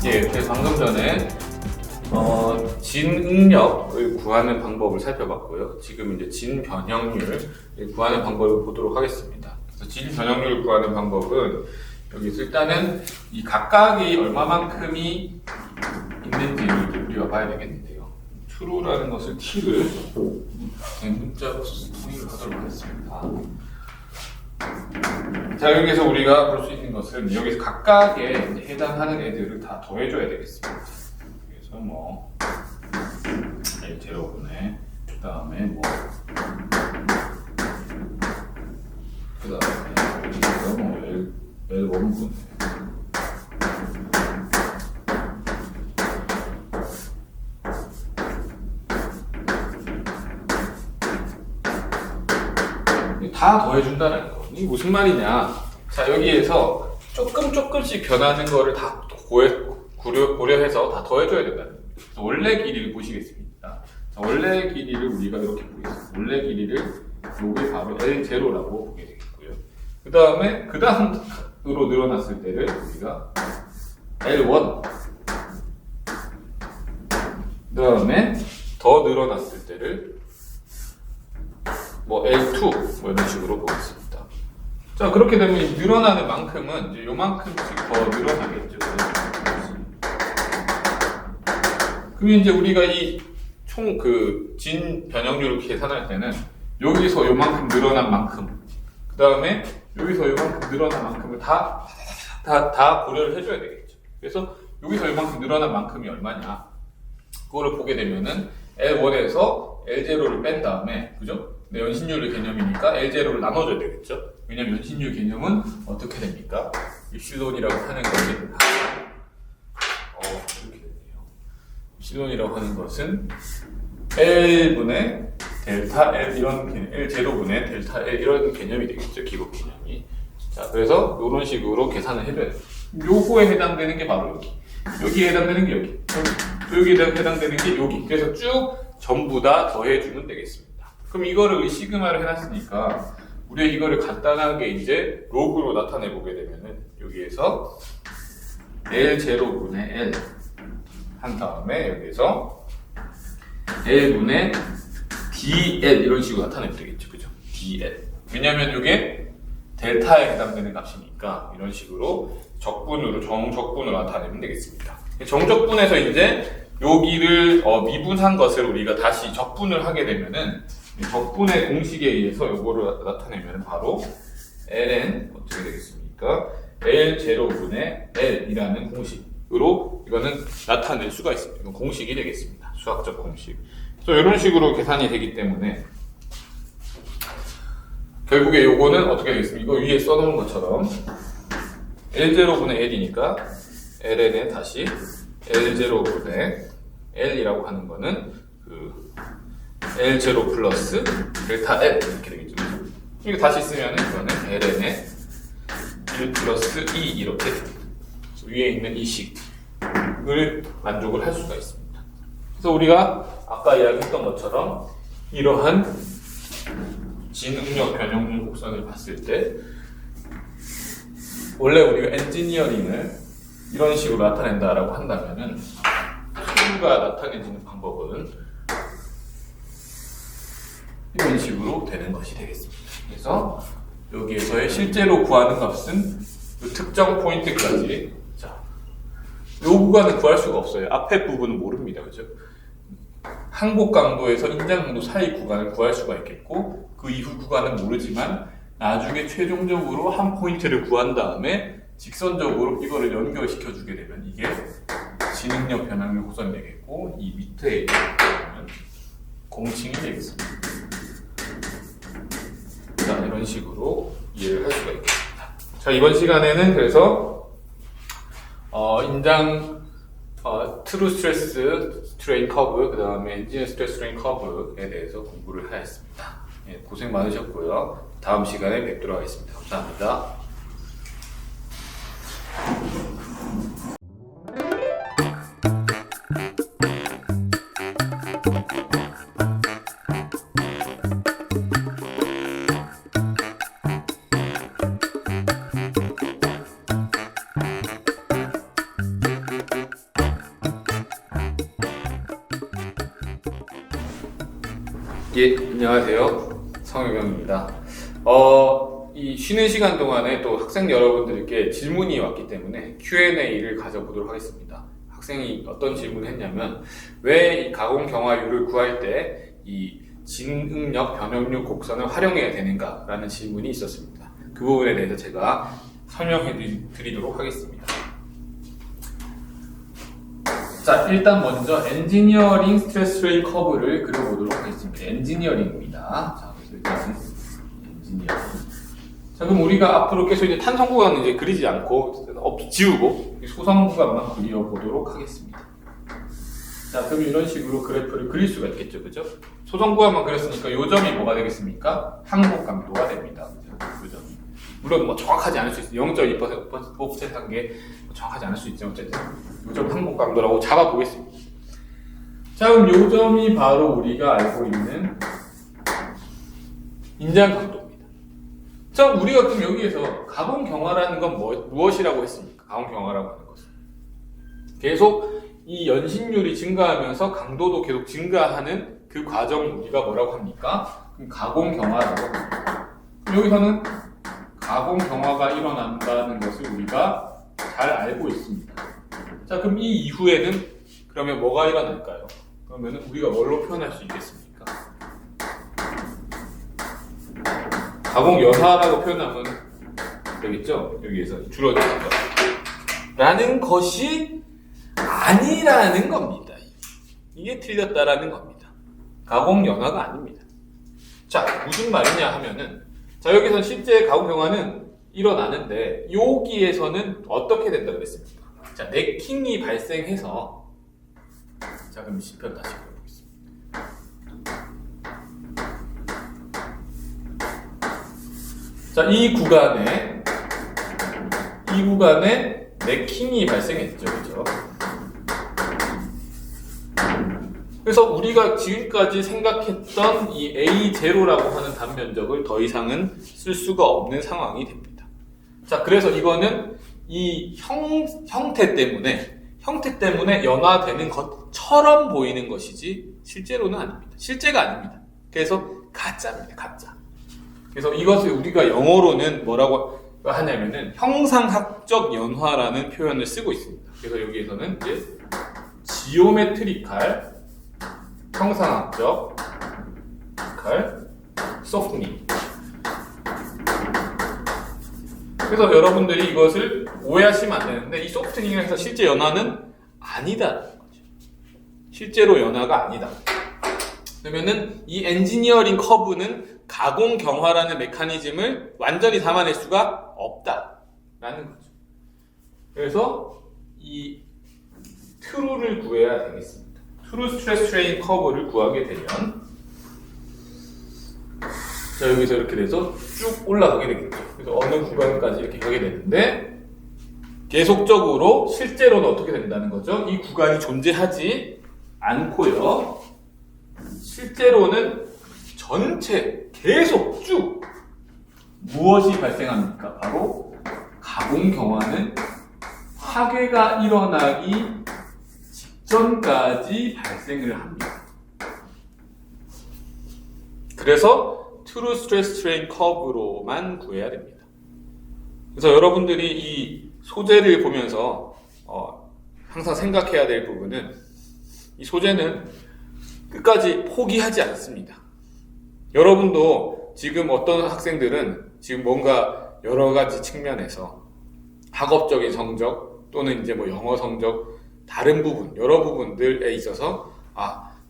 그래서 방금 전에 진응력을 구하는 방법을 살펴봤고요. 지금 이제 진변형률을 구하는 방법을 보도록 하겠습니다. 그래서 진변형률을 구하는 방법은 여기서 일단은 이 각각이 얼마만큼이 있는지를 이제 우리가 봐야 되겠는데요. true라는 것을 t를 문자로 통일을 하도록 하겠습니다. 자, 여기서 우리가 볼 수 있는 것은 여기서 각각에 해당하는 애들을 다 더해줘야 되겠습니다. 그래서 뭐 L0분의 그 다음에 뭐 그 다음에 여기서 뭐 L1분의 다 더해준다는 거. 이게 무슨 말이냐? 자, 여기에서 조금씩 변하는 거를 다 고려해서 다 더해줘야 된다는 거예요. 그래서 원래 길이를 보시겠습니다. 자, 원래 길이를 우리가 이렇게 보겠습니다. 원래 길이를 요게 바로 L0라고 보게 되겠고요. 그 다음으로 늘어났을 때를 우리가 L1. 그 다음에 더 늘어났을 때를 뭐 L2 뭐 이런 식으로 보겠습니다. 자, 그렇게 되면 늘어나는 만큼은 이제 요만큼씩 더 늘어나겠죠. 그럼 이제 우리가 이 총 그 진 변형률을 계산할 때는 여기서 요만큼 늘어난 만큼, 그 다음에 여기서 요만큼 늘어난 만큼을 다 고려를 해줘야 되겠죠. 그래서 여기서 요만큼 늘어난 만큼이 얼마냐? 그거를 보게 되면은 L1에서 L0를 뺀 다음에, 그죠? 네, 연신율의 개념이니까 L0를 나눠줘야 되겠죠? 왜냐면 연신율 개념은 어떻게 됩니까? 입실론이라고 하는 것은 이렇게 되네요. 입실론이라고 하는 것은 L분의 델타 L 이런 개념, L0분의 델타 L 이런 개념이 되겠죠, 기본 개념이. 자, 그래서 이런 식으로 계산을 해줘야 돼요. 요거에 해당되는 게 바로 여기, 여기에 해당되는 게 여기, 여기에 해당되는 게 여기. 그래서 쭉 전부 다 더해주면 되겠습니다. 그럼 이거를 시그마를 해놨으니까 우리가 이거를 간단하게 이제 로그로 나타내 보게 되면은 여기에서 L0분의 L 한 다음에 여기서 L분의 DL 이런 식으로 나타내면 되겠죠, 그죠? DL. 왜냐면 이게 델타에 해당되는 값이니까 이런 식으로 적분으로 정적분으로 나타내면 되겠습니다. 정적분에서 이제 여기를 미분한 것을 우리가 다시 적분을 하게 되면은 적분의 공식에 의해서 요거를 나타내면 바로 ln 어떻게 되겠습니까? L0분의 L이라는 공식으로 이거는 나타낼 수가 있습니다. 이건 공식이 되겠습니다. 수학적 공식. 그래서 이런 식으로 계산이 되기 때문에 결국에 요거는 어떻게 되겠습니까? 이거 위에 써놓은 것처럼 L0분의 L이니까 ln에 다시 L0분의 L이라고 하는 거는 그 L0 플러스 델타 L 이렇게 되겠죠. 이거 다시 쓰면 이거는 ln에 1 플러스 2 이렇게 위에 있는 이 식을 만족을 할 수가 있습니다. 그래서 우리가 아까 이야기했던 것처럼 이러한 진응력 변형률 곡선을 봤을 때 원래 우리가 엔지니어링을 이런 식으로 나타낸다라고 한다면은 수가 나타내지는 방법은 이런 식으로 되는 것이 되겠습니다. 그래서 여기에서의 실제로 구하는 값은 그 특정 포인트까지, 자, 이 구간은 구할 수가 없어요. 앞에 부분은 모릅니다, 그죠? 항복 강도에서 인장 강도 사이 구간을 구할 수가 있겠고 그 이후 구간은 모르지만 나중에 최종적으로 한 포인트를 구한 다음에 직선적으로 이거를 연결시켜 주게 되면 이게 진응력 변형률 곡선이 되겠고 이 밑에 있는 공칭이 되겠습니다. 자, 이런 식으로 이해를 할 수가 있겠습니다. 자, 이번 시간에는 그래서 인장 트루 스트레스 스트레인 커브, 그 다음에 엔지니어 스트레스 스트레인 커브에 대해서 공부를 하였습니다. 예, 고생 많으셨고요. 다음 시간에 뵙도록 하겠습니다. 감사합니다. 예, 안녕하세요. 성유경입니다. 이 쉬는 시간 동안에 또 학생 여러분들께 질문이 왔기 때문에 Q&A를 가져보도록 하겠습니다. 학생이 어떤 질문을 했냐면, 왜 이 가공 경화율을 구할 때 이 진응력, 변형률 곡선을 활용해야 되는가? 라는 질문이 있었습니다. 그 부분에 대해서 제가 설명해 드리도록 하겠습니다. 자, 일단 먼저 엔지니어링 스트레스 스트레인 커브를 그려보도록 하겠습니다. 엔지니어링입니다. 자, 그래서 일단 엔지니어링. 자, 그럼 우리가 앞으로 계속 이제 탄성 구간은 이제 그리지 않고 지우고 소성 구간만 그려보도록 하겠습니다. 자, 그럼 이런 식으로 그래프를 그릴 수가 있겠죠, 그죠? 소성 구간만 그렸으니까 요 점이 뭐가 되겠습니까? 항복 강도가 됩니다. 그죠? 물론 뭐 정확하지 않을 수 있어요. 0.2% 5% 한 게 정확하지 않을 수 있지만 어쨌든 요점 항복 강도라고 잡아보겠습니다. 자, 그럼 요 점이 바로 우리가 알고 있는 인장 강도입니다. 자, 우리가 그럼 여기에서 가공 경화라는 건 무엇이라고 했습니까? 가공 경화라고 하는 것은 계속 이 연신율이 증가하면서 강도도 계속 증가하는 그 과정을 우리가 뭐라고 합니까? 그럼 가공 경화라고 합니다. 여기서는 가공 경화가 일어난다는 것을 우리가 잘 알고 있습니다. 자, 그럼 이 이후에는 그러면 뭐가 일어날까요? 그러면 우리가 뭘로 표현할 수 있겠습니까? 가공 연화라고 표현하면 되겠죠? 여기에서 줄어드는 것. 라는 것이 아니라는 겁니다. 이게 틀렸다라는 겁니다. 가공 연화가 아닙니다. 자, 무슨 말이냐 하면은, 자, 여기서 실제 가공 경화는 일어나는데 여기에서는 어떻게 된다 그랬습니까? 자, 네킹이 발생해서, 자, 그럼 10편 다시 해보겠습니다. 자, 이 구간에 네킹이 발생했죠, 그죠? 그래서 우리가 지금까지 생각했던 이 A0라고 하는 단면적을 더 이상은 쓸 수가 없는 상황이 됩니다. 자, 그래서 이거는 이 형태 때문에 연화되는 것처럼 보이는 것이지 실제로는 아닙니다. 실제가 아닙니다. 그래서 가짜입니다. 가짜. 그래서 이것을 우리가 영어로는 뭐라고 하냐면은 형상학적 연화라는 표현을 쓰고 있습니다. 그래서 여기에서는 이제 지오메트리칼 형상학적 소프트닝. 그래서 여러분들이 이것을 오해하시면 안 되는데, 이 소프트닝을 해서 실제 연화는 아니다라는 거죠. 실제로 연화가 아니다. 그러면은 이 엔지니어링 커브는 가공 경화라는 메커니즘을 완전히 담아낼 수가 없다라는 거죠. 그래서 이 트루를 구해야 되겠습니다. 트루 스트레스 스트레인 커브를 구하게 되면, 자, 여기서 이렇게 돼서 쭉 올라가게 되겠죠. 그래서 어느 구간까지 이렇게 가게 되는데, 계속적으로 실제로는 어떻게 된다는 거죠? 이 구간이 존재하지 않고요. 실제로는 전체 계속 쭉 무엇이 발생합니까? 바로 가공 경화는 화괴가 일어나기 직전까지 발생을 합니다. 그래서 트루 스트레스 스트레인 커브로만 구해야 됩니다. 그래서 여러분들이 이 소재를 보면서 항상 생각해야 될 부분은, 이 소재는 끝까지 포기하지 않습니다. 여러분도 지금 어떤 학생들은 지금 뭔가 여러 가지 측면에서 학업적인 성적 또는 이제 뭐 영어 성적, 다른 부분, 여러 부분들에 있어서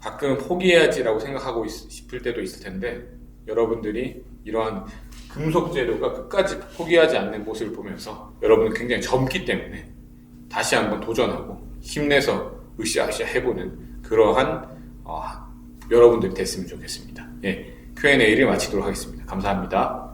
가끔 포기해야지라고 생각하고 싶을 때도 있을 텐데, 여러분들이 이러한 금속 재료가 끝까지 포기하지 않는 모습을 보면서 여러분은 굉장히 젊기 때문에 다시 한번 도전하고 힘내서 으쌰으쌰 해보는 그러한 여러분들이 됐으면 좋겠습니다. 예, Q&A를 마치도록 하겠습니다. 감사합니다.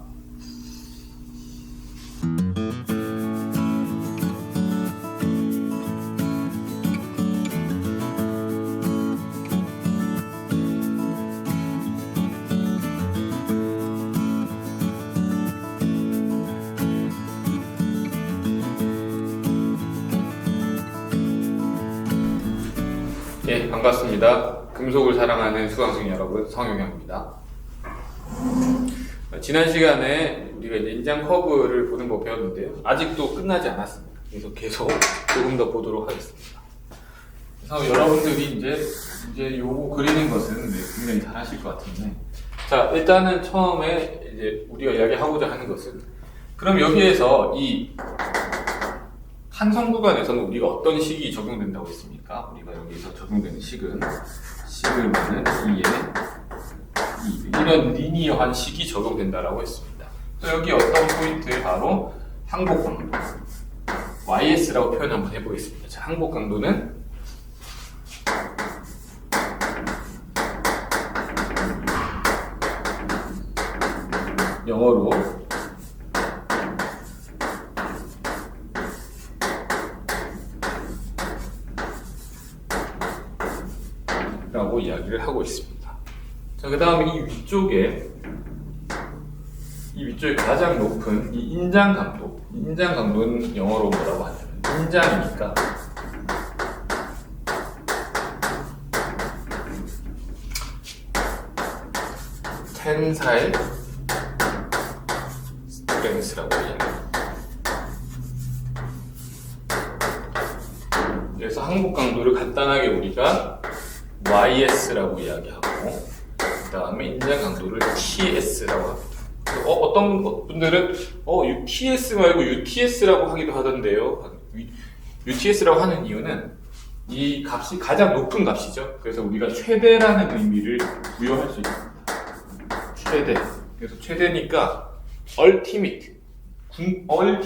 예, 반갑습니다. 금속을 사랑하는 수강생 여러분, 성용영입니다. 지난 시간에 우리가 이제 인장 커브를 보는 법 배웠는데요. 아직도 끝나지 않았습니다. 그래서 계속 조금 더 보도록 하겠습니다. 그래서 여러분들이 이제 요거 그리는 것은 굉장히 잘 하실 것 같은데, 자, 일단은 처음에 이제 우리가 이야기하고자 하는 것은, 그럼 여기에서 이 탄성 구간에서는 우리가 어떤 식이 적용된다고 했습니까? 우리가 여기서 적용되는 식을 보면 2에 2, 이런 리니어한 식이 적용된다라고 했습니다. 또 여기 어떤 포인트에 바로 항복 강도 YS라고 표현 한번 해보겠습니다. 자, 항복 강도는 영어로 라고 이야기를 하고 있습니다. 자, 그 다음에 이 위쪽에 가장 높은 이 인장 강도는 영어로 뭐라고 하냐면 인장이니까 텐사일 스트렝스라고 이야기합니다. 그래서 항복 강도를 간단하게 우리가 YS라고 이야기하고, 그 다음에 인장 강도를 TS라고 합니다. 어떤 분들은 TS 말고 UTS라고 하기도 하던데요. UTS라고 하는 이유는 이 값이 가장 높은 값이죠. 그래서 우리가 최대라는 의미를 부여할 수 있습니다. 최대. 그래서 최대니까 ultimate이라는 거예요.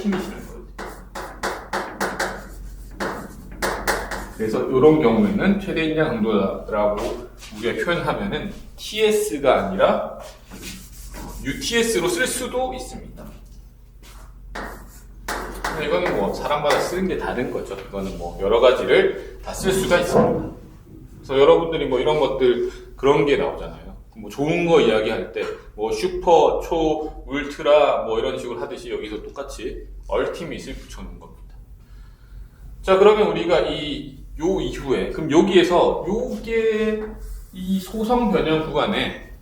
그래서 이런 경우에는 최대 인장 강도라고 우리가 표현하면은 TS가 아니라 UTS로 쓸 수도 있습니다. 이거는 뭐 사람마다 쓰는 게 다른 거죠. 이거는 뭐 여러 가지를 다 쓸 수가 있습니다. 그래서 여러분들이 뭐 이런 것들 그런 게 나오잖아요. 뭐 좋은 거 이야기할 때 뭐 슈퍼, 초, 울트라 뭐 이런 식으로 하듯이 여기서 똑같이 얼티밋을 붙여놓은 겁니다. 자, 그러면 우리가 요 이후에, 그럼 여기에서 요게 이 소성 변형 구간에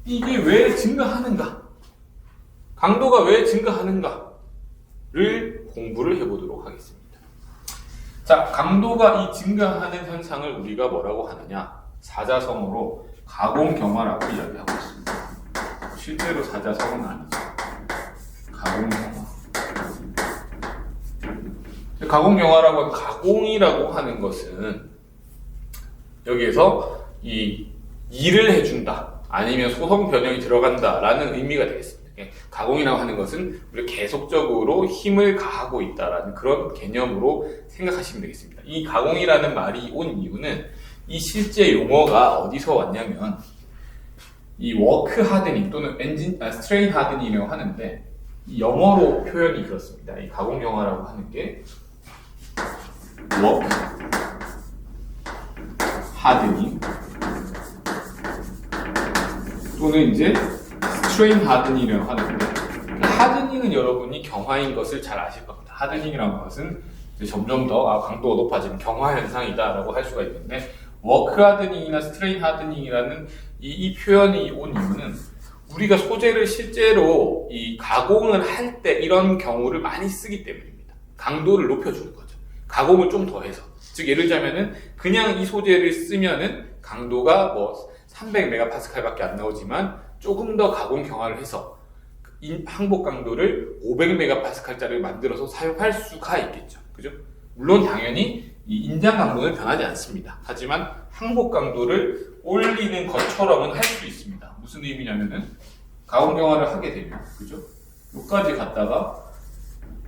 이게 왜 증가하는가? 강도가 왜 증가하는가를 공부를 해보도록 하겠습니다. 자, 강도가 이 증가하는 현상을 우리가 뭐라고 하느냐? 사자성어로 가공경화라고 이야기하고 있습니다. 실제로 사자성어는 아니죠. 가공경화. 가공경화라고 하면 가공이라고 하는 것은 여기에서 이 일을 해준다 아니면 소성 변형이 들어간다 라는 의미가 되겠습니다. 가공이라고 하는 것은 우리가 계속적으로 힘을 가하고 있다라는 그런 개념으로 생각하시면 되겠습니다. 이 가공이라는 말이 온 이유는 이 실제 용어가 어디서 왔냐면 이 워크 하드닝 또는 스트레인 하드닝이라고 하는데, 이 영어로 표현이 그렇습니다. 이 가공경화라고 하는 게 워크 하드닝 또는 이제 스트레인 하드닝이라고 하는데, 하드닝은 여러분이 경화인 것을 잘 아실 겁니다. 하드닝이라는 것은 이제 점점 더 강도가 높아지는 경화 현상이다라고 할 수가 있는데, 워크 하드닝이나 스트레인 하드닝이라는 이 표현이 온 이유는 우리가 소재를 실제로 이 가공을 할 때 이런 경우를 많이 쓰기 때문입니다. 강도를 높여주는 거죠. 가공을 좀 더 해서. 즉, 예를 들자면은 그냥 이 소재를 쓰면은 강도가 뭐 300MPa밖에 안 나오지만 조금 더 가공 경화를 해서 항복 강도를 500MPa짜리를 만들어서 사용할 수가 있겠죠. 그죠? 물론 당연히 이 인장 강도는 변하지 않습니다. 하지만 항복 강도를 올리는 것처럼은 할 수 있습니다. 무슨 의미냐면은 가공 경화를 하게 되면, 그죠? 여기까지 갔다가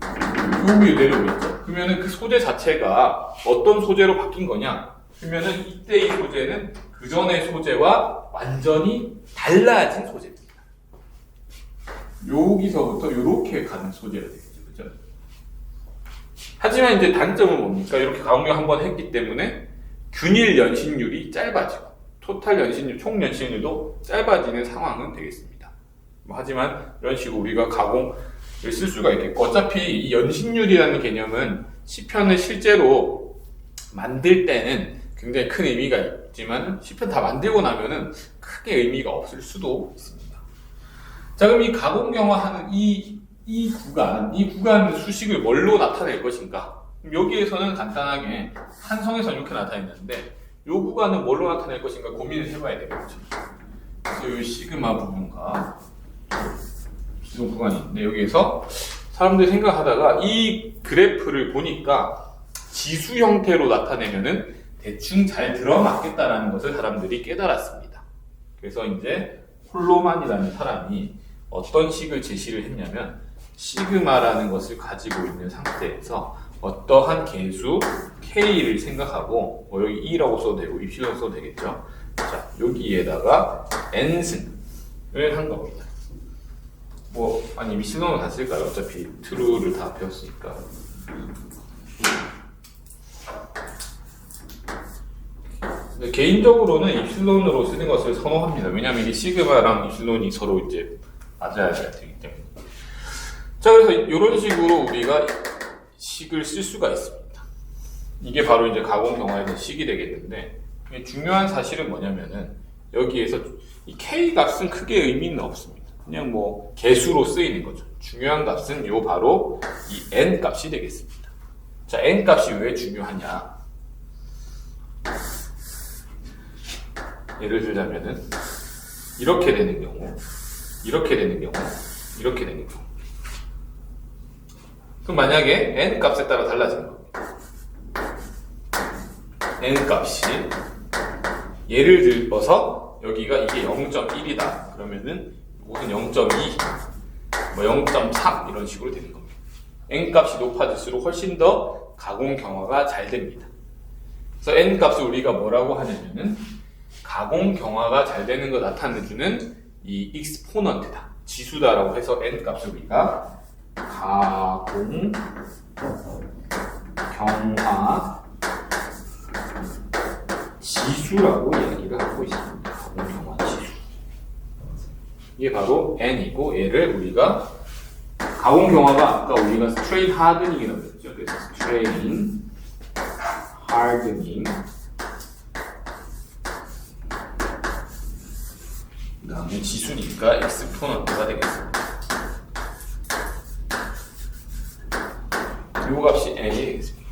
요 위에 내려오겠죠. 그러면은 그 소재 자체가 어떤 소재로 바뀐 거냐? 그러면은 이때 이 소재는 그 전의 소재와 완전히 달라진 소재입니다. 여기서부터 이렇게 가는 소재가 되겠죠. 그죠? 하지만 이제 단점은 뭡니까? 이렇게 가공을 한번 했기 때문에 균일 연신율이 짧아지고 토탈 연신율, 총 연신율도 짧아지는 상황은 되겠습니다. 하지만 이런 식으로 우리가 가공을 쓸 수가 있겠고, 어차피 이 연신율이라는 개념은 시편을 실제로 만들 때는 굉장히 큰 의미가 있지만 실편 다 만들고 나면은 크게 의미가 없을 수도 있습니다. 자, 그럼 이 가공경화하는 이 구간 수식을 뭘로 나타낼 것인가? 여기에서는 간단하게 한성에서 이렇게 나타냈는데 이 구간은 뭘로 나타낼 것인가 고민을 해봐야 되겠죠. 그래서 이 시그마 부분과 이 구간이 있는데 여기에서 사람들이 생각하다가 이 그래프를 보니까 지수 형태로 나타내면은 대충 잘 들어맞겠다라는 것을 사람들이 깨달았습니다. 그래서 이제 홀로만이라는 사람이 어떤 식을 제시를 했냐면 시그마라는 것을 가지고 있는 상태에서 어떠한 개수 K를 생각하고 뭐 여기 E라고 써도 되고 입실론 써도 되겠죠. 자, 여기에다가 N승을 한 겁니다. 뭐 아니 입실론을 다 쓸까요? 어차피 true를 다 배웠으니까. 근데 개인적으로는 입실론으로 쓰는 것을 선호합니다. 왜냐하면 이 시그마랑 입실론이 서로 이제 맞아야 되기 때문에. 자, 그래서 이런 식으로 우리가 식을 쓸 수가 있습니다. 이게 바로 이제 가공경화에 대한 식이 되겠는데 중요한 사실은 뭐냐면은 여기에서 이 K 값은 크게 의미는 없습니다. 그냥 뭐 개수로 쓰이는 거죠. 중요한 값은 요 바로 이 N 값이 되겠습니다. 자, N 값이 왜 중요하냐? 예를 들자면은 이렇게 되는 경우, 이렇게 되는 경우, 이렇게 되는 경우. 그럼 만약에 N 값에 따라 달라지는 겁니다. N 값이 예를 들어서 여기가 이게 0.1이다. 그러면은 이것은 0.2, 뭐 0.3 이런 식으로 되는 겁니다. N 값이 높아질수록 훨씬 더 가공 경화가 잘 됩니다. 그래서 N 값을 우리가 뭐라고 하냐면은 가공 경화가 잘 되는 거 나타내주는 이 익스포넌트다. 지수다라고 해서 N 값을 우리가 가공 경화 지수라고 이야기를 하고 있습니다. 가공 경화 지수. 이게 바로 N이고 얘를 우리가 가공 경화가 아까 우리가 스트레인 하드닝이라고 했죠. 그래서 스트레인 하드닝 그 다음에 지수니까 익스포넌트가 되겠습니다. 이 값이 n이 되겠습니다.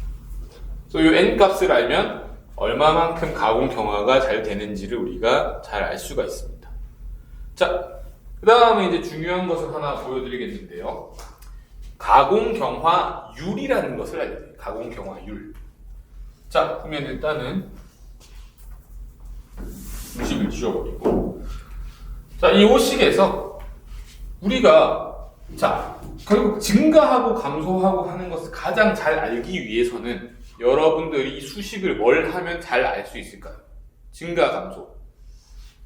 그래서 이 n 값을 알면 얼마만큼 가공 경화가 잘 되는지를 우리가 잘 알 수가 있습니다. 자, 그 다음에 이제 중요한 것을 하나 보여드리겠는데요. 가공 경화율이라는 것을 알게 돼요. 가공 경화율. 자, 그러면 일단은 무식을 지워버리고, 자, 이 오식에서 우리가 자 결국 증가하고 감소하고 하는 것을 가장 잘 알기 위해서는 여러분들이 이 수식을 뭘 하면 잘 알 수 있을까요? 증가, 감소.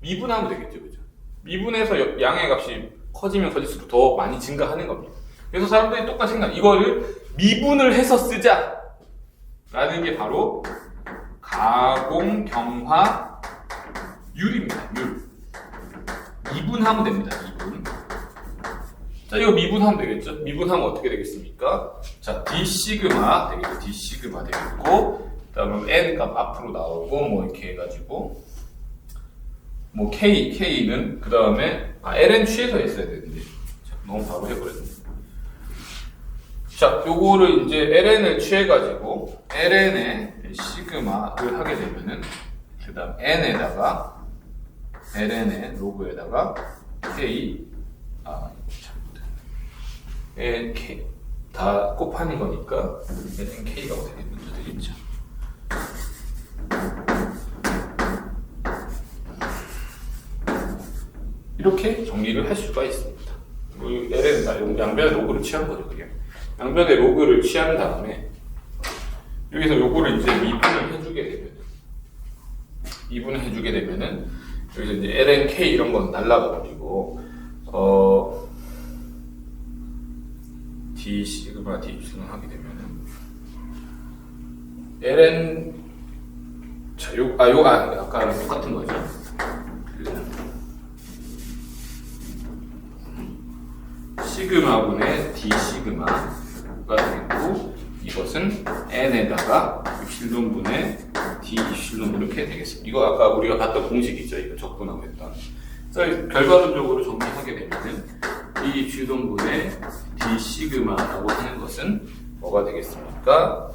미분하면 되겠죠, 그죠? 미분해서 양의 값이 커지면 커질수록 더 많이 증가하는 겁니다. 그래서 사람들이 똑같이 생각, 이거를 미분을 해서 쓰자! 라는 게 바로 가공 경화 율입니다, 율. 미분하면 됩니다, 미분. 자, 이거 미분하면 되겠죠? 미분하면 어떻게 되겠습니까? 자, d 시그마 되겠죠? d 시그마 되겠고, 그 다음에 n 값 앞으로 나오고, 뭐 이렇게 해가지고, 뭐 k는 그 다음에 ln 취해서 했어야 되는데, 자, 너무 바로 해버렸네. 자, 요거를 이제 ln을 취해가지고, ln의 시그마를 하게 되면은, 그 다음 n에다가 ln의 로그에다가 k nk 다 곱하는 거니까 nk가 어떻게 먼저 되겠죠. 이렇게 정리를 할 수가 있습니다. ln은 양변의 로그를 취한 거죠. 그게 양변의 로그를 취한 다음에 여기서 요거를 이제 미분을 해주게 되면은 여기서 이제 lnk 이런 건 날라가 버리고 d 시그마 d 입sil론 하게 되면은 ln 자, 아까랑 똑같은 거죠. 시그마분의 d 시그마가 되겠고 이것은 n에다가 입실론분의 d D 입실론 이렇게 되겠습니다. 이거 아까 우리가 봤던 공식이죠. 이거 적분하고 했던. 그래서 결과론적으로 정리하게 되면은 D 입실론분의 D 시그마라고 하는 것은 뭐가 되겠습니까?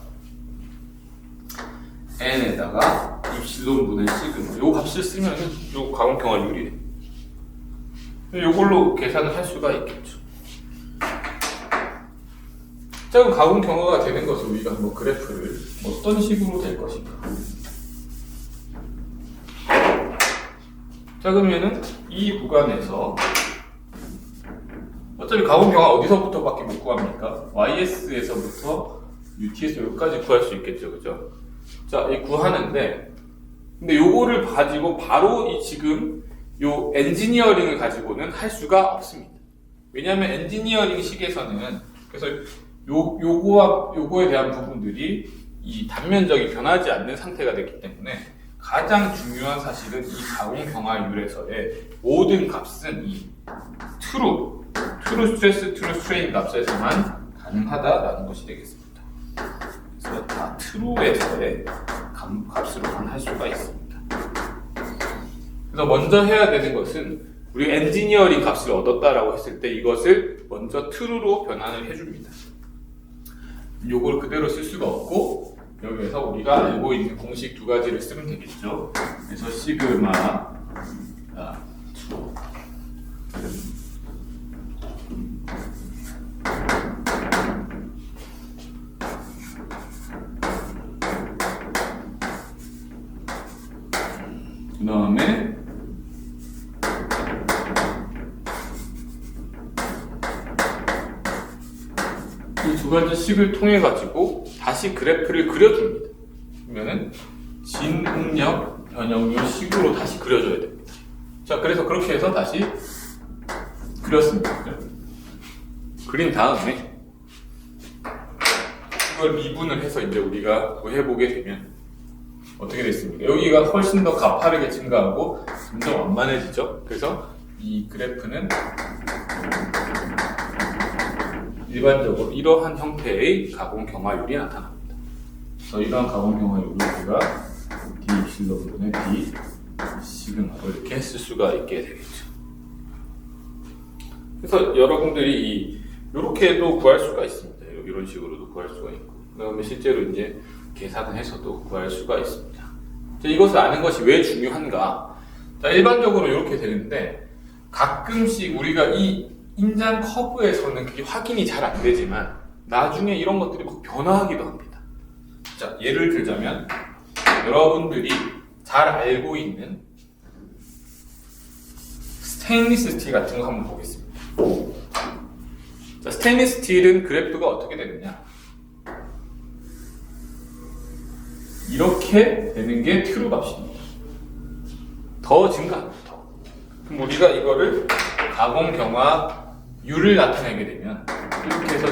n에다가 입실론분의 시그마. 요 값을 쓰면은 요 가공평화율이 됩니다. 요걸로 계산을 할 수가 있겠죠. 자, 그럼 가공경화가 되는 것을 우리가 한번 그래프를 어떤 식으로 될 것인가. 자, 그러면은 이 구간에서 어차피 가공경화 어디서부터밖에 못 구합니까? YS에서부터 UT에서 여기까지 구할 수 있겠죠, 그죠? 자, 이 구하는데, 근데 요거를 가지고 바로 이 지금 요 엔지니어링을 가지고는 할 수가 없습니다. 왜냐하면 엔지니어링 식에서는 그래서 요거에 대한 부분들이 이 단면적이 변하지 않는 상태가 됐기 때문에 가장 중요한 사실은 이 가공경화율에서의 모든 값은 이 트루 스트레스, 트루 스트레인 값에서만 가능하다라는 것이 되겠습니다. 그래서 다 트루에서의 값으로만 할 수가 있습니다. 그래서 먼저 해야 되는 것은 우리 엔지니어링 값을 얻었다라고 했을 때 이것을 먼저 트루로 변환을 해줍니다. 요걸 그대로 쓸 수가 없고 여기에서 우리가 알고 있는 공식 두 가지를 쓰면 되겠죠. 그래서 시그마 트루 그 다음에 이 두 가지 식을 통해 가지고 다시 그래프를 그려줍니다. 그러면은 진응력 변형률 식으로 다시 그려줘야 됩니다. 자, 그래서 그렇게 해서 다시 그렸습니다. 그린 다음에 이걸 미분을 해서 이제 우리가 구해보게 되면 어떻게 됐습니까? 여기가 훨씬 더 가파르게 증가하고 점점 완만해지죠. 그래서 이 그래프는 일반적으로 이러한 형태의 가공경화율이 나타납니다. 그래서 이러한 가공경화율을 우리가 D 입실론분의 D 시그마로 이렇게 쓸 수가 있게 되겠죠. 그래서 여러분들이 이렇게도 구할 수가 있습니다. 이런 식으로도 구할 수가 있고, 그다음에 실제로 이제 계산을 해서도 구할 수가 있습니다. 자, 이것을 아는 것이 왜 중요한가? 자, 일반적으로 이렇게 되는데 가끔씩 우리가 이 인장 커브에서는 그게 확인이 잘 안 되지만 나중에 이런 것들이 막 변화하기도 합니다. 자, 예를 들자면 여러분들이 잘 알고 있는 스테인리스 스틸 같은 거 한번 보겠습니다. 자, 스테인리스 스틸은 그래프가 어떻게 되느냐? 이렇게 되는 게 트루 값입니다. 더 증가합니다. 더. 그럼 우리가 이거를 가공경화율을 나타내게 되면 이렇게 해서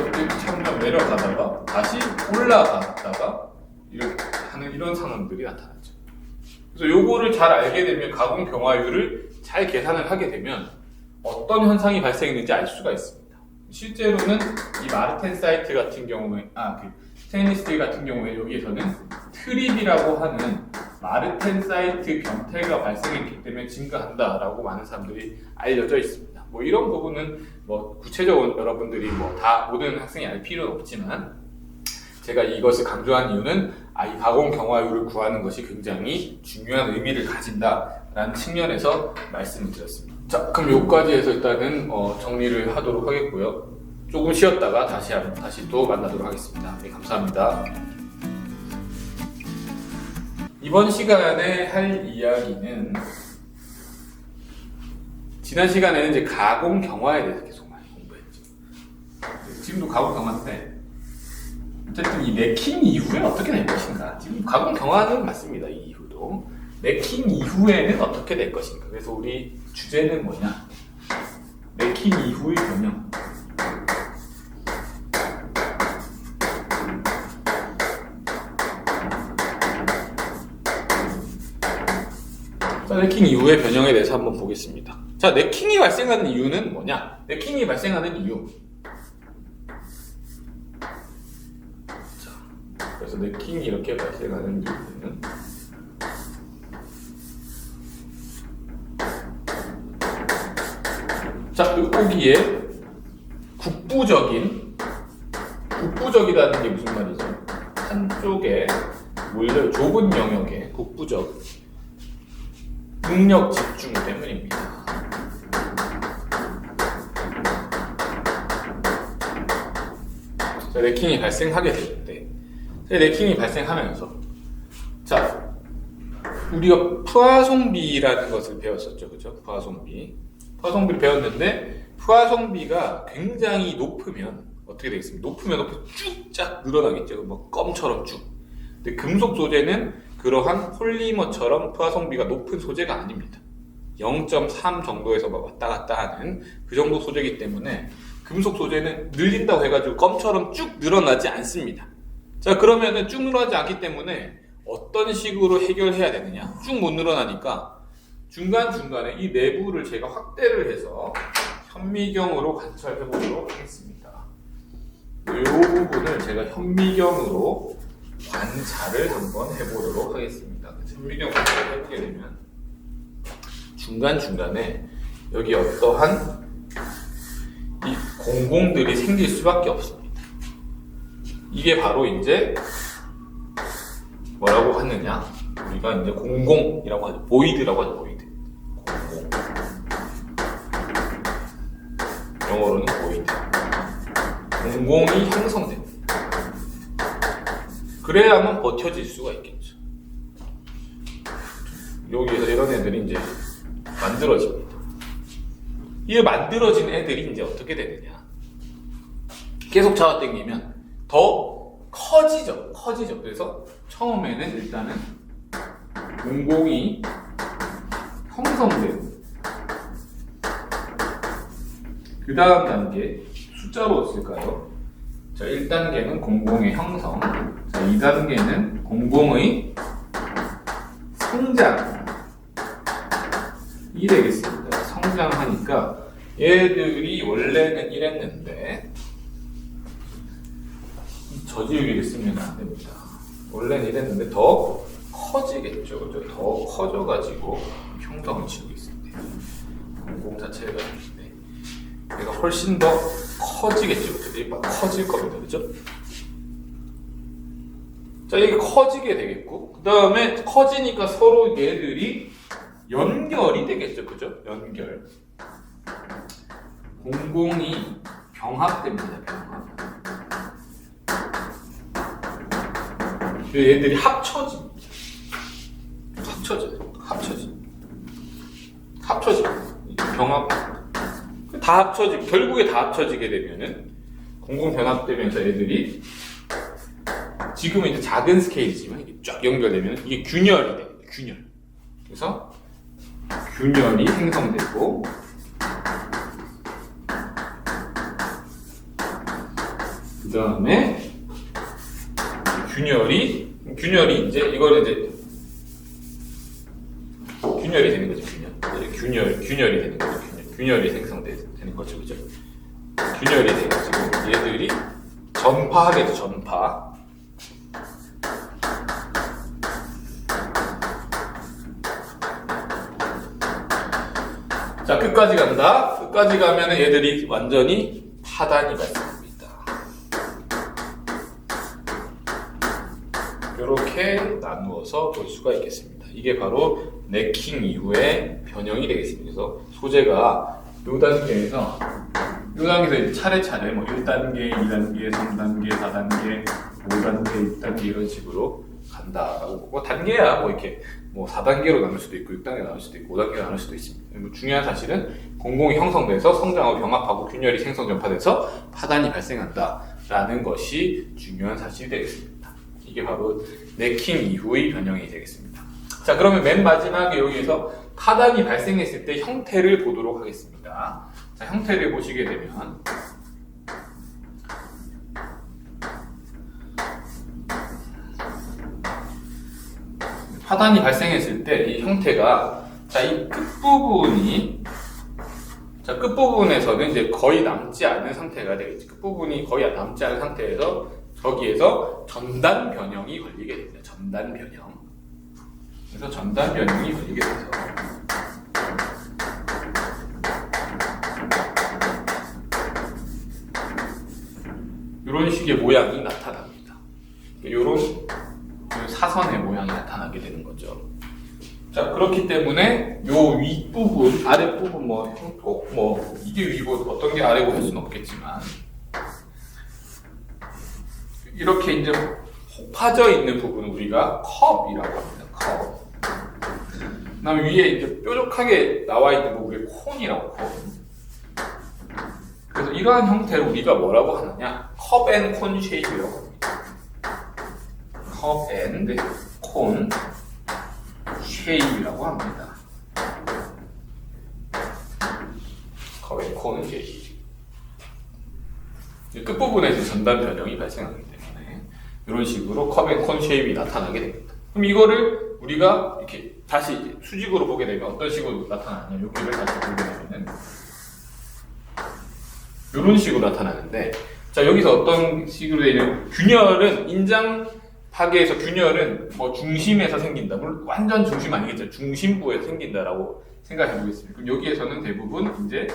점점 내려가다가 다시 올라갔다가 이렇게 하는 이런 상황들이 나타나죠. 그래서 요거를 잘 알게 되면 가공경화율을 잘 계산을 하게 되면 어떤 현상이 발생했는지 알 수가 있습니다. 실제로는 이 마르텐 사이트 같은 경우에 스테인리스 스틸 같은 경우에 여기에서는 트립이라고 하는 마르텐 사이트 변태가 발생했기 때문에 증가한다라고 많은 사람들이 알려져 있습니다. 뭐 이런 부분은 뭐 구체적으로 여러분들이 뭐 다 모든 학생이 알 필요는 없지만 제가 이것을 강조한 이유는 이 가공경화율을 구하는 것이 굉장히 중요한 의미를 가진다라는 측면에서 말씀을 드렸습니다. 자, 그럼 여기까지 해서 일단은 정리를 하도록 하겠고요. 조금 쉬었다가 다시 또 만나도록 하겠습니다. 네, 감사합니다. 이번 시간에 할 이야기는 지난 시간에는 이제 가공경화에 대해서 계속 많이 공부했죠. 지금도 가공경화인데 어쨌든 이 네킹 이후에 어떻게 될 것인가. 지금 가공경화는 맞습니다. 이 이후도 네킹 이후에는 어떻게 될 것인가. 그래서 우리 주제는 뭐냐? 네킹 이후의 변형. 자, 네킹 이후의 변형에 대해서 한번 보겠습니다. 자, 네킹이 발생하는 이유는 뭐냐? 네킹이 발생하는 이유. 자, 그래서 네킹이 이렇게 발생하는 이유는 자, 여기에 국부적이라는 게 무슨 말이죠? 한쪽에 몰려 좁은 영역에 국부적 능력 집중 때문입니다. 자, 레킹이 발생하게 되는데, 레킹이 발생하면서, 자, 우리가 푸아송비라는 것을 배웠었죠, 그죠? 푸아송비를 배웠는데, 푸아송비가 굉장히 높으면 어떻게 되겠습니까? 높으면 쭉쫙 늘어나겠죠. 뭐 껌처럼 쭉. 근데 금속 소재는 그러한 폴리머처럼 푸아송비가 높은 소재가 아닙니다. 0.3 정도에서 막 왔다 갔다 하는 그 정도 소재이기 때문에 금속 소재는 늘린다고 해가지고 껌처럼 쭉 늘어나지 않습니다. 자, 그러면은 쭉 늘어나지 않기 때문에 어떤 식으로 해결해야 되느냐? 쭉 못 늘어나니까 중간중간에 이 내부를 제가 확대를 해서 현미경으로 관찰해 보도록 하겠습니다. 이 부분을 제가 현미경으로 관찰을 한번 해보도록 하겠습니다. 현미경 관찰을 해보게 되면 중간중간에 여기 어떠한 이 공공들이 생길 수밖에 없습니다. 이게 바로 이제 뭐라고 하느냐? 우리가 이제 공공이라고 하죠. 보이드라고 하죠. 보이드. 공공. 영어로는 보이드. 공공이 형성됩니다. 그래야만 버텨질 수가 있겠죠. 여기에서 이런 애들이 이제 만들어집니다. 이 만들어진 애들이 이제 어떻게 되느냐? 계속 잡아당기면 더 커지죠. 그래서 처음에는 일단은 공공이 형성되고, 그 다음 단계 숫자로 쓸까요? 자, 1단계는 공공의 형성, 자, 2단계는 공공의 성장이 되겠습니다. 성장하니까 얘들이 원래는 이랬는데 저지우기를 쓰면 안 됩니다. 원래는 이랬는데 더 커지겠죠. 그죠? 더 커져가지고 형성을 치고 있습니다. 공공 자체가 얘가 훨씬 더 커지겠죠. 그죠? 막 커질 겁니다. 그죠? 자, 이게 커지게 되겠고, 그 다음에 커지니까 서로 얘들이 연결이 되겠죠. 그죠? 연결. 공공이 병합됩니다. 병합. 얘들이 합쳐집니다. 병합. 다 합쳐지고, 결국에 다 합쳐지게 되면은 공공 변합되면서 애들이 지금은 이제 작은 스케일이지만 이게 쫙 연결되면 이게 균열이 돼요. 균열. 그래서 균열이 생성되고, 그 다음에 균열이 이제 이거는 이제 균열이 되는 거죠. 균열이 되는 거죠. 균열이 생성되는 거죠. 그죠? 균열이 돼가지고 얘들이 전파하겠죠. 전파. 자, 끝까지 간다. 끝까지 가면은 얘들이 완전히 파단이 발생합니다. 이렇게 나누어서 볼 수가 있겠습니다. 이게 바로 네킹 이후의 변형이 되겠습니다. 그래서 소재가 요 단계에서 이제 차례차례 뭐 1단계, 2단계, 3단계, 4단계, 5단계, 6단계 이런 식으로 간다라고 보고, 단계야 뭐 이렇게 뭐 4단계로 나눌 수도 있고 6단계 나눌 수도 있고 5단계 나눌 수도 있습니다. 뭐 중요한 사실은 공공이 형성돼서 성장하고 병합하고 균열이 생성 전파돼서 파단이 발생한다라는 것이 중요한 사실이 되겠습니다. 이게 바로 네킹 이후의 변형이 되겠습니다. 자, 그러면 맨 마지막에 여기에서 파단이 발생했을 때 형태를 보도록 하겠습니다. 자, 형태를 보시게 되면 파단이 발생했을 때 이 형태가, 자, 이 끝부분에서는 이제 거의 남지 않은 상태가 되겠죠. 끝부분이 거의 남지 않은 상태에서 저기에서 전단 변형이 걸리게 됩니다. 전단 변형. 그래서 전단 변형이 걸리게 돼서 이런 식의 모양이 나타납니다. 이런 사선의 모양이 나타나게 되는 거죠. 자, 그렇기 때문에 요 윗부분, 아랫부분 꼭 이게 위고 어떤 게 아래고 할 수는 없겠지만 이렇게 이제 파져 있는 부분을 우리가 컵이라고 합니다. 컵. 그다음에 위에 이제 뾰족하게 나와 있는 부분을 콘이라고 하고. 그래서 이러한 형태를 우리가 뭐라고 하느냐? 컵 앤 콘 쉐입이라고 합니다. 컵 앤 콘 쉐입이라고 합니다. 컵 앤 콘 쉐입. 끝부분에서 전단 변형이 발생하기 때문에 이런 식으로 컵 앤 콘 쉐입이 나타나게 됩니다. 그럼 이거를 우리가 이렇게 다시 수직으로 보게 되면 어떤 식으로 나타나냐? 여기를 다시 보게 되면은 이런 식으로 나타나는데, 자, 여기서 어떤 식으로 되냐면 균열은 인장 파괴에서 균열은 뭐 중심에서 생긴다. 물론 완전 중심 아니겠죠. 중심부에서 생긴다라고 생각해 보겠습니다. 그럼 여기에서는 대부분 이제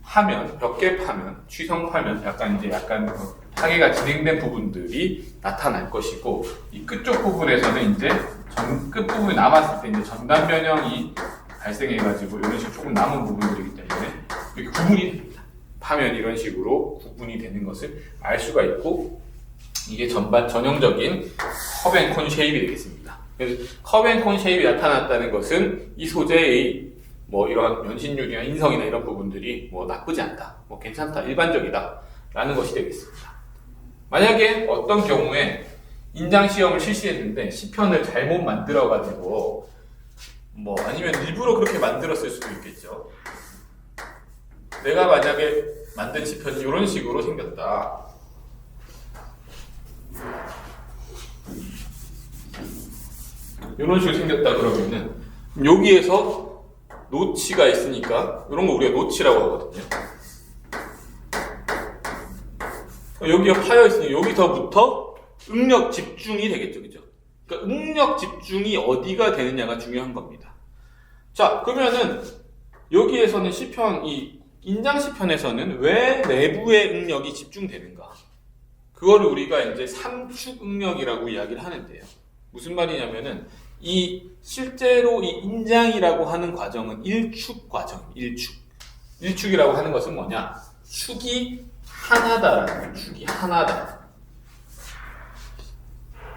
파면, 벽계 파면, 취성 파면, 약간 파괴가 진행된 부분들이 나타날 것이고, 이 끝쪽 부분에서는 이제 끝부분이 남았을 때 이제 전단 변형이 발생해가지고 이런 식으로 조금 남은 부분들이기 때문에 이렇게 구분이 됩니다. 파면 이런 식으로 구분이 되는 것을 알 수가 있고, 이게 전형적인 컵 앤 콘 쉐입이 되겠습니다. 그래서 컵 앤 콘 쉐입이 나타났다는 것은 이 소재의 뭐 이러한 면신율이나 인성이나 이런 부분들이 뭐 나쁘지 않다, 뭐 괜찮다, 일반적이다 라는 것이 되겠습니다. 만약에 어떤 경우에 인장 시험을 실시했는데 시편을 잘못 만들어 가지고 뭐 아니면 일부러 그렇게 만들었을 수도 있겠죠. 내가 만약에 만든 시편이 이런 식으로 생겼다. 이런 식으로 생겼다 그러면은 여기에서 노치가 있으니까 이런 거 우리가 노치라고 하거든요. 여기가 파여 있으니 여기서부터 응력 집중이 되겠죠, 그죠? 그러니까 응력 집중이 어디가 되느냐가 중요한 겁니다. 자, 그러면은 여기에서는 시편, 이 인장 시편에서는 왜 내부의 응력이 집중되는가? 그거를 우리가 이제 삼축 응력이라고 이야기를 하는데요. 무슨 말이냐면은 실제로 이 인장이라고 하는 과정은 일축 과정입니다. 일축이라고 하는 것은 뭐냐? 축이 하나다라는 거예요. 축이 하나다.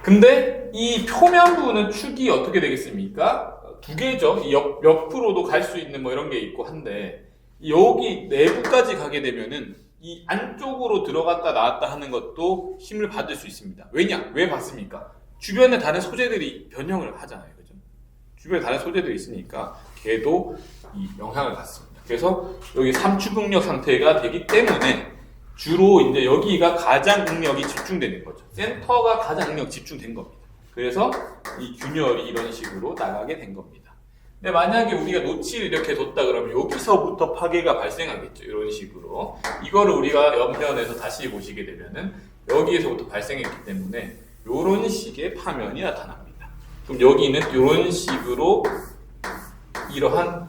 근데 이 표면부는 축이 어떻게 되겠습니까? 두 개죠. 옆으로도 갈 수 있는 뭐 이런 게 있고 한데, 여기 내부까지 가게 되면은 이 안쪽으로 들어갔다 나왔다 하는 것도 힘을 받을 수 있습니다. 왜냐? 왜 받습니까? 주변에 다른 소재들이 변형을 하잖아요. 그죠? 주변에 다른 소재들이 있으니까 걔도 이 영향을 받습니다. 그래서 여기 삼축 응력 상태가 되기 때문에 주로 이제 여기가 가장 응력이 집중되는 거죠. 센터가 가장 응력 집중된 겁니다. 그래서 이 균열이 이런 식으로 나가게 된 겁니다. 근데 만약에 우리가 노치를 이렇게 뒀다 그러면 여기서부터 파괴가 발생하겠죠. 이런 식으로. 이거를 우리가 옆면에서 다시 보시게 되면은 여기에서부터 발생했기 때문에 이런 식의 파면이 나타납니다. 그럼 여기는 이런 식으로 이러한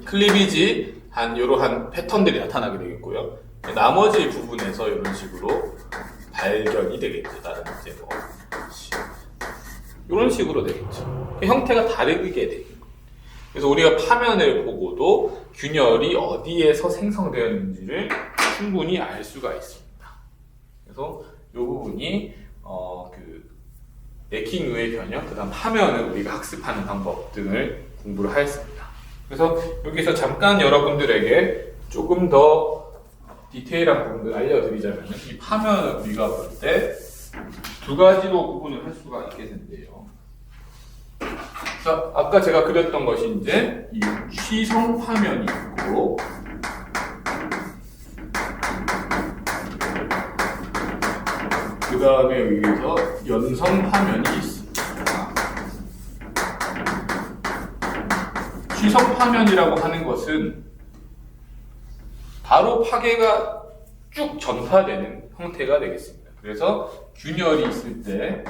클리비지 한 이러한 패턴들이 나타나게 되겠고요. 나머지 부분에서 이런 식으로 발견이 되겠죠. 다른 이제 뭐 이런 식으로 되겠죠. 형태가 다르게 되는 거예요. 그래서 우리가 파면을 보고도 균열이 어디에서 생성되었는지를 충분히 알 수가 있습니다. 그래서 이 부분이 네킹 우의 변형, 그다음 파면을 우리가 학습하는 방법 등을 공부를 하였습니다. 그래서 여기서 잠깐 여러분들에게 조금 더 디테일한 부분을 알려드리자면, 이 파면을 우리가 볼 때 두 가지로 구분을 할 수가 있겠는데요. 자, 아까 제가 그렸던 것이 이제 이 취성 파면이 있고, 그 다음에 여기서 연성 파면이 있습니다. 취성 파면이라고 하는 것은 바로 파괴가 쭉 전파되는 형태가 되겠습니다. 그래서 균열이 있을 때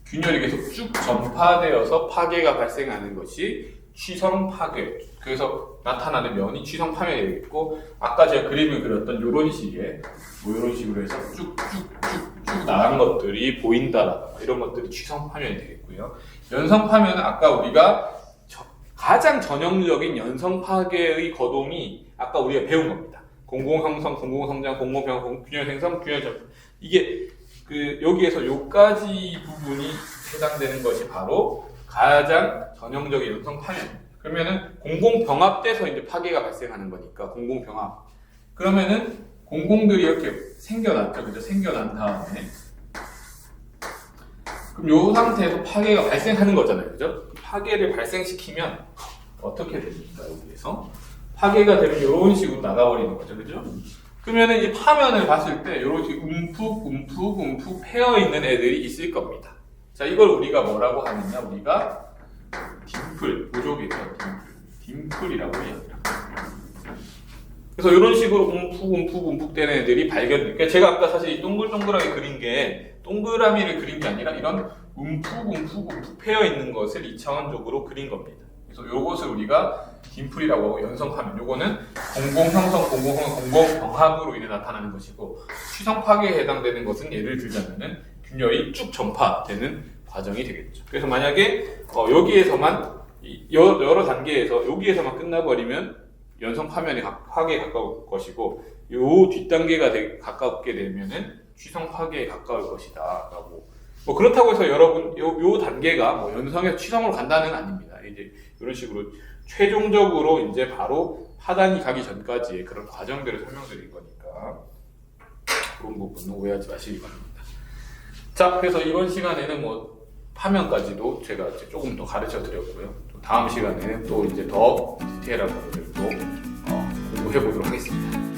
균열이 계속 쭉 전파되어서 파괴가 발생하는 것이 취성 파괴. 그래서 나타나는 면이 취성 파면이 되겠고, 아까 제가 그림을 그렸던 이런 식의 뭐 이런 식으로 해서 쭉쭉쭉쭉 나간 것들이 보인다라든가 이런 것들이 취성 파면이 되겠고요. 연성 파면은 아까 우리가 가장 전형적인 연성 파괴의 거동이 아까 우리가 배운 겁니다. 공공형성, 공공성장, 공공병, 균형 생성, 균형 전파. 이게 여기에서 요까지 부분이 해당되는 것이 바로 가장 전형적인 연성 파면. 그러면은 공공병합돼서 이제 파괴가 발생하는 거니까 공공병합. 그러면은 공공들이 이렇게 생겨났죠, 그죠? 생겨난 다음에 그럼 요 상태에서 파괴가 발생하는 거잖아요, 그죠? 파괴를 발생시키면 어떻게 됩니까? 여기에서 파괴가 되면 이런 식으로 나가버리는 거죠, 그죠? 그러면은 이 파면을 봤을 때 이렇게 움푹 패여 있는 애들이 있을 겁니다. 자, 이걸 우리가 뭐라고 하느냐? 우리가 딤플, 보조개죠. 딤플이라고 해요. 그래서 이런 식으로 움푹 되는 애들이 발견돼요. 제가 아까 사실 이 동글동글하게 그린 게 동그라미를 그린 게 아니라 이런 움푹 패여 있는 것을 2차원적으로 그린 겁니다. 그래서 이것을 우리가 딤플이라고 하고 연성파면, 요거는 공공형성, 공공병합으로 인해 나타나는 것이고, 취성 파괴에 해당되는 것은 예를 들자면은 균열이 쭉 전파되는 과정이 되겠죠. 그래서 만약에 여기에서만 여러 단계에서 여기에서만 끝나버리면 연성 파면이 파괴에 가까울 것이고, 요 뒷단계가 가깝게 되면은 취성 파괴에 가까울 것이다라고. 뭐 그렇다고 해서 여러분 요 단계가 뭐 연성에서 취성으로 간다는 아닙니다. 이제 이런 식으로 최종적으로 이제 바로 하단이 가기 전까지의 그런 과정들을 설명드린 거니까 그런 부분은 오해하지 마시기 바랍니다. 자, 그래서 이번 시간에는 뭐 파면까지도 제가 이제 조금 더 가르쳐 드렸고요. 또 다음 시간에는 또 이제 더 디테일한 것들을 또 공부해 보도록 하겠습니다.